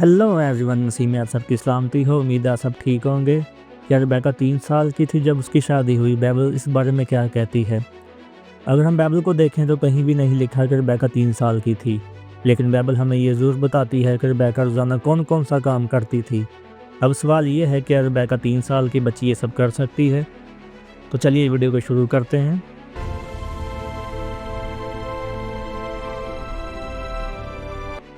Hello everyone, मसीह में आप सबकी सलामती हो। उम्मीद है आप सब ठीक होंगे। क्या रेबेका 3 साल की थी जब उसकी शादी हुई? बाइबल इस बारे में क्या कहती है? अगर हम बाइबल को देखें तो कहीं भी नहीं लिखा कि रेबेका 3 साल की थी, लेकिन बाइबल हमें ये ज़रूर बताती है कि रेबेका रोज़ाना कौन कौन सा काम करती थी। अब सवाल ये है कि रेबेका 3 साल की बच्ची ये सब कर सकती है? तो चलिए वीडियो को शुरू करते हैं।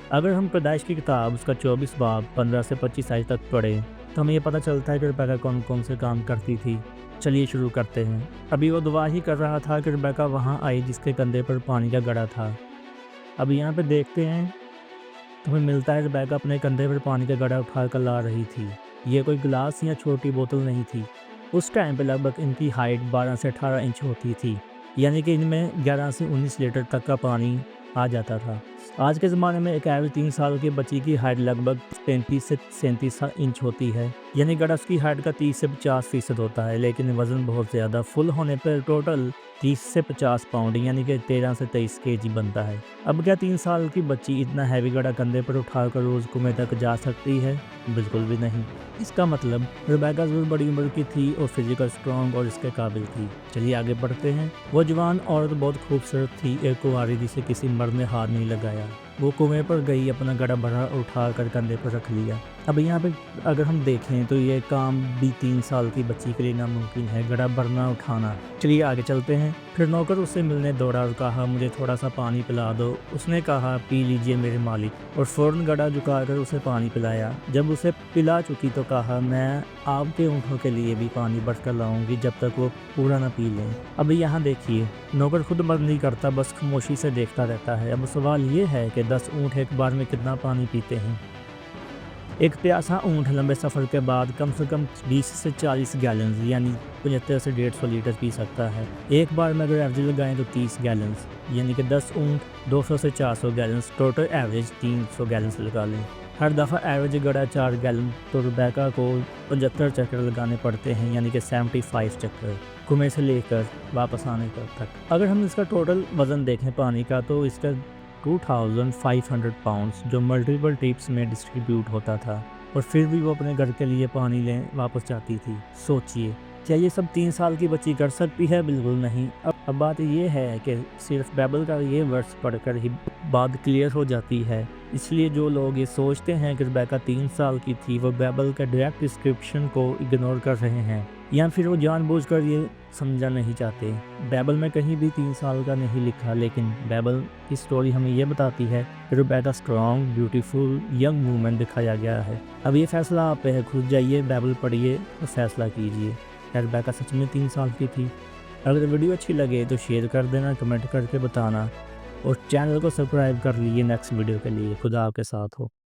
अगर हम पैदाइश की किताब उसका 24 बाब 15 से 25 आयत तक पढ़ें तो हमें ये पता चलता है कि रेबेका कौन कौन से काम करती थी। चलिए शुरू करते हैं। अभी वो दुआ ही कर रहा था कि रेबेका वहाँ आई जिसके कंधे पर पानी का गड़ा था। अब यहाँ पे देखते हैं तो हमें मिलता है रेबेका अपने कंधे पर पानी का गड़ा उठा कर ला रही थी। ये कोई गिलास या छोटी बोतल नहीं थी। उस टाइम पे लगभग इनकी हाइट 12 से 18 इंच होती थी, यानी कि इनमें 11 से 19 लीटर तक का पानी आ जाता था। आज के ज़माने में एक एवरेज 3 साल की बच्ची की हाइट लगभग 35 से 37 इंच होती है, यानी गड़ा उसकी हाइट का 30 से 50% होता है, लेकिन वज़न बहुत ज़्यादा फुल होने पर टोटल 30 से 50 पाउंड यानी कि 13 से 23 केजी बनता है। अब क्या 3 साल की बच्ची इतना हैवी गड़ा कंधे पर उठाकर रोज़ कुएं तक जा सकती है? बिल्कुल भी नहीं। इसका मतलब रेबेका ज़रूर बड़ी उम्र की थी और फिजिकल स्ट्रॉन्ग और इसके काबिल थी। चलिए आगे बढ़ते हैं। वो जवान औरत बहुत खूबसूरत थी, एक कुंवारी जिसे किसी मर्द ने हाथ नहीं लगाया। वो कुएं पर गई, अपना गड़ा भरा उठा कर कंधे पर रख लिया। अब यहाँ पे अगर हम देखें तो ये काम भी 3 साल की बच्ची के लिए नामुमकिन है, गड़ा भरना उठाना। चलिए आगे चलते हैं। फिर नौकर उससे मिलने दौड़ा और कहा, मुझे थोड़ा सा पानी पिला दो। उसने कहा, पी लीजिए मेरे मालिक, और फ़ौरन गड़ा झुकाकर उसे पानी पिलाया। जब उसे पिला चुकी तो कहा, मैं आपके ऊँटों के लिए भी पानी भर कर लाऊंगी जब तक वो पूरा ना पी लें। अब यहाँ देखिए, नौकर खुद मर्द नहीं करता, बस खामोशी से देखता रहता है। अब सवाल ये है कि 10 ऊँट एक बार में कितना पानी पीते हैं? एक प्यासा ऊँट लंबे सफ़र के बाद कम से कम 20 से 40 गैलन यानी 75 से 150 लीटर पी सकता है। एक बार में अगर एवरेज लगाएं तो 30 गैलन यानी कि 10 ऊँट 200 से 400 गैलन, टोटल एवरेज 300 गैलन लगा लें। हर दफ़ा एवरेज गड़ा 4 गैलन, तो रेबेका को 75 चक्कर लगाने पड़ते हैं, यानी कि 75 चक्कर कुएं से लेकर वापस आने तक। अगर हम इसका टोटल वज़न देखें पानी का तो इसका 2500 पाउंड्स जो मल्टीपल टिप्स में डिस्ट्रीब्यूट होता था, और फिर भी वो अपने घर के लिए पानी लें वापस जाती थी। सोचिए, क्या ये सब 3 साल की बच्ची कर सकती है? बिल्कुल नहीं। अब बात ये है कि सिर्फ बाइबल का ये वर्स पढ़कर ही बात क्लियर हो जाती है। इसलिए जो लोग ये सोचते हैं कि रेबेका 3 साल की थी, वो बाइबल का डायरेक्ट डिस्क्रिप्शन को इग्नोर कर रहे हैं, या फिर वो जानबूझकर ये समझा नहीं चाहते। बाइबल में कहीं भी 3 साल का नहीं लिखा, लेकिन बाइबल की स्टोरी हमें ये बताती है कि Rebecca strong, beautiful young women दिखाया गया है। अब ये फैसला आप पे है, खुद जाइए, बाइबल पढ़िए और फैसला कीजिए। रेबेका सच में 3 साल की थी? अगर वीडियो अच्छी लगे तो शेयर कर देना, कमेंट करके बताना, और चैनल को सब्सक्राइब कर लीजिए नेक्स्ट वीडियो के लिए। खुदा आपके साथ हो।